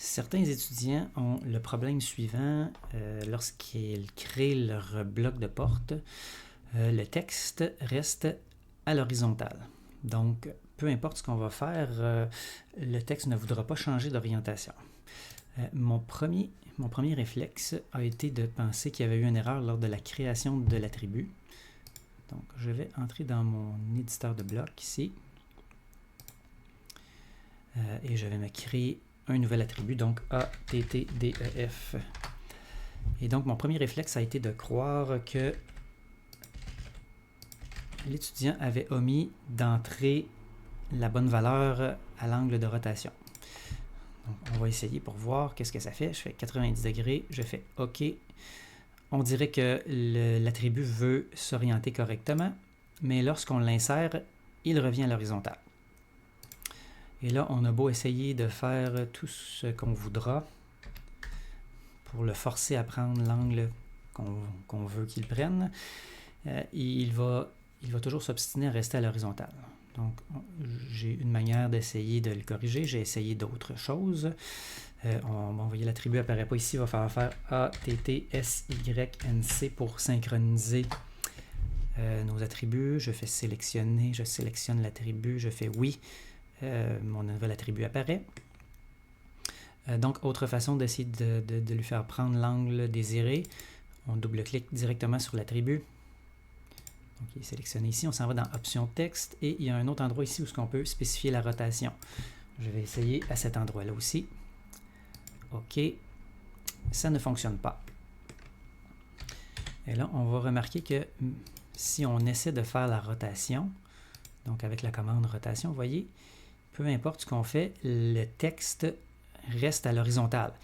Certains étudiants ont le problème suivant, lorsqu'ils créent leur bloc de porte, le texte reste à l'horizontale. Donc, peu importe ce qu'on va faire, le texte ne voudra pas changer d'orientation. Mon premier réflexe a été de penser qu'il y avait eu une erreur lors de la création de l'attribut. Donc, je vais entrer dans mon éditeur de bloc ici. Et je vais me créer un nouvel attribut, donc ATTDEF. Et donc, mon premier réflexe a été de croire que l'étudiant avait omis d'entrer la bonne valeur à l'angle de rotation. Donc, on va essayer pour voir qu'est-ce que ça fait. Je fais 90 degrés, je fais OK. On dirait que l'attribut veut s'orienter correctement, mais lorsqu'on l'insère, il revient à l'horizontale. Et là, on a beau essayer de faire tout ce qu'on voudra pour le forcer à prendre l'angle qu'on veut qu'il prenne, il va toujours s'obstiner à rester à l'horizontale. Donc, j'ai une manière d'essayer de le corriger. J'ai essayé d'autres choses. Vous voyez, l'attribut n'apparaît pas ici. Il va falloir faire ATTSYNC pour synchroniser nos attributs. Je fais sélectionner, je sélectionne l'attribut, je fais oui. Mon nouvel attribut apparaît. Donc, autre façon d'essayer de lui faire prendre l'angle désiré, on double-clique directement sur l'attribut. Donc, il est sélectionné ici. On s'en va dans Options texte et il y a un autre endroit ici où on peut spécifier la rotation. Je vais essayer à cet endroit-là aussi. OK. Ça ne fonctionne pas. Et là, on va remarquer que si on essaie de faire la rotation, donc avec la commande rotation, vous voyez, peu importe ce qu'on fait, le texte reste à l'horizontale.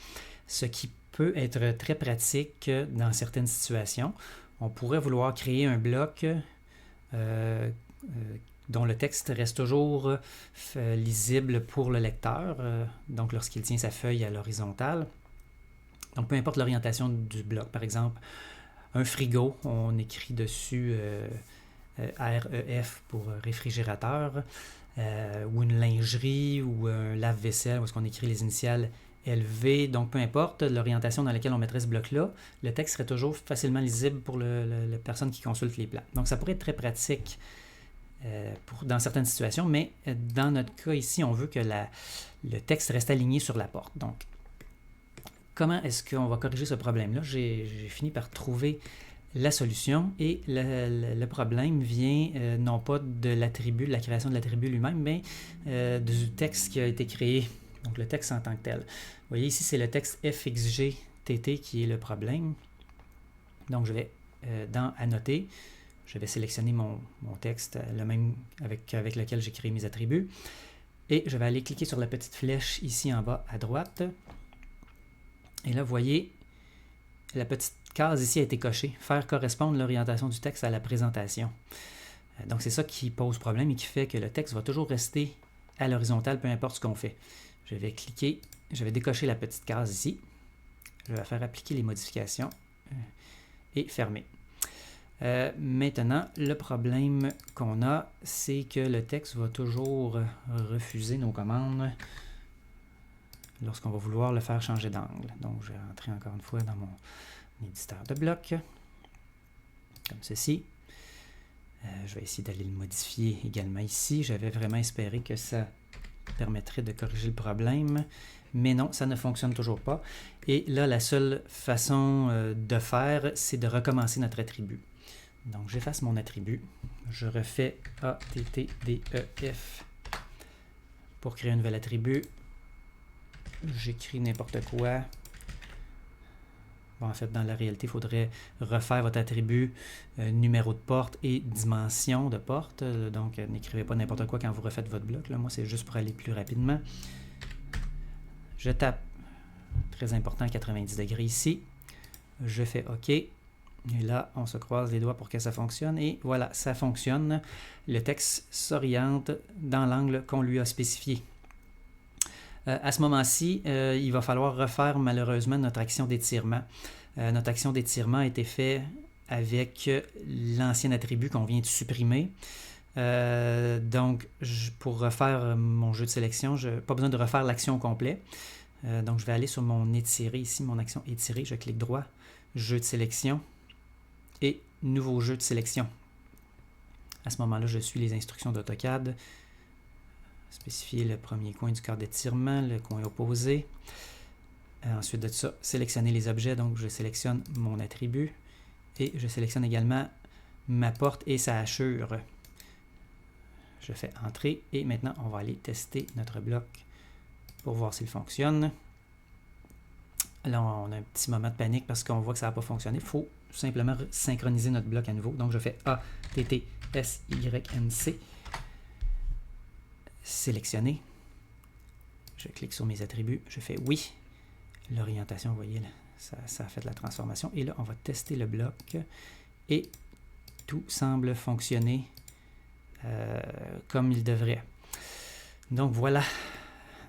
Ce qui peut être très pratique dans certaines situations. On pourrait vouloir créer un bloc dont le texte reste toujours lisible pour le lecteur, donc lorsqu'il tient sa feuille à l'horizontale. Donc peu importe l'orientation du bloc. Par exemple, un frigo, on écrit dessus REF pour réfrigérateur, ou une lingerie ou un lave-vaisselle où est-ce qu'on écrit les initiales LV. Donc, peu importe l'orientation dans laquelle on mettrait ce bloc-là, le texte serait toujours facilement lisible pour la personne qui consulte les plans. Donc, ça pourrait être très pratique dans certaines situations, mais dans notre cas ici, on veut que le texte reste aligné sur la porte. Donc, comment est-ce qu'on va corriger ce problème-là? J'ai fini par trouver la solution et le problème vient non pas de l'attribut, de la création de l'attribut lui-même, mais du texte qui a été créé, donc le texte en tant que tel. Vous voyez ici, c'est le texte FXGTT qui est le problème. Donc je vais dans Annoter, je vais sélectionner mon texte, le même avec lequel j'ai créé mes attributs, et je vais aller cliquer sur la petite flèche ici en bas à droite. Et là, vous voyez, la petite case ici a été cochée. Faire correspondre l'orientation du texte à la présentation. Donc, c'est ça qui pose problème et qui fait que le texte va toujours rester à l'horizontale, peu importe ce qu'on fait. Je vais cliquer, je vais décocher la petite case ici. Je vais faire appliquer les modifications et fermer. Maintenant, le problème qu'on a, c'est que le texte va toujours refuser nos commandes lorsqu'on va vouloir le faire changer d'angle. Donc, je vais rentrer encore une fois dans mon éditeur de bloc, comme ceci. Je vais essayer d'aller le modifier également ici. J'avais vraiment espéré que ça permettrait de corriger le problème, mais non, ça ne fonctionne toujours pas. Et là, la seule façon de faire, c'est de recommencer notre attribut. Donc, j'efface mon attribut. Je refais ATTDEF pour créer un nouvel attribut. J'écris n'importe quoi. Bon, en fait, dans la réalité, il faudrait refaire votre attribut numéro de porte et dimension de porte. Donc, n'écrivez pas n'importe quoi quand vous refaites votre bloc. Là. Moi, c'est juste pour aller plus rapidement. Je tape, très important, 90 degrés ici. Je fais OK. Et là, on se croise les doigts pour que ça fonctionne. Et voilà, ça fonctionne. Le texte s'oriente dans l'angle qu'on lui a spécifié. À ce moment-ci, il va falloir refaire malheureusement notre action d'étirement. Notre action d'étirement a été faite avec l'ancien attribut qu'on vient de supprimer. Donc, pour refaire mon jeu de sélection, je n'ai pas besoin de refaire l'action au complet. Donc, je vais aller sur mon étiré ici, mon action étirée. Je clique droit, jeu de sélection et nouveau jeu de sélection. À ce moment-là, je suis les instructions d'AutoCAD. Spécifier le premier coin du cadre d'étirement, le coin opposé. Ensuite de ça, sélectionner les objets. Donc, je sélectionne mon attribut et je sélectionne également ma porte et sa hachure. Je fais Entrée et maintenant, on va aller tester notre bloc pour voir s'il fonctionne. Là, on a un petit moment de panique parce qu'on voit que ça n'a pas fonctionné. Il faut simplement synchroniser notre bloc à nouveau. Donc, je fais A, T, T, S, Y, N, C. Sélectionner. Je clique sur mes attributs. Je fais oui. L'orientation, vous voyez, là, ça a fait la transformation. Et là, on va tester le bloc. Et tout semble fonctionner comme il devrait. Donc voilà,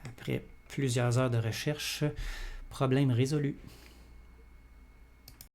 après plusieurs heures de recherche, problème résolu.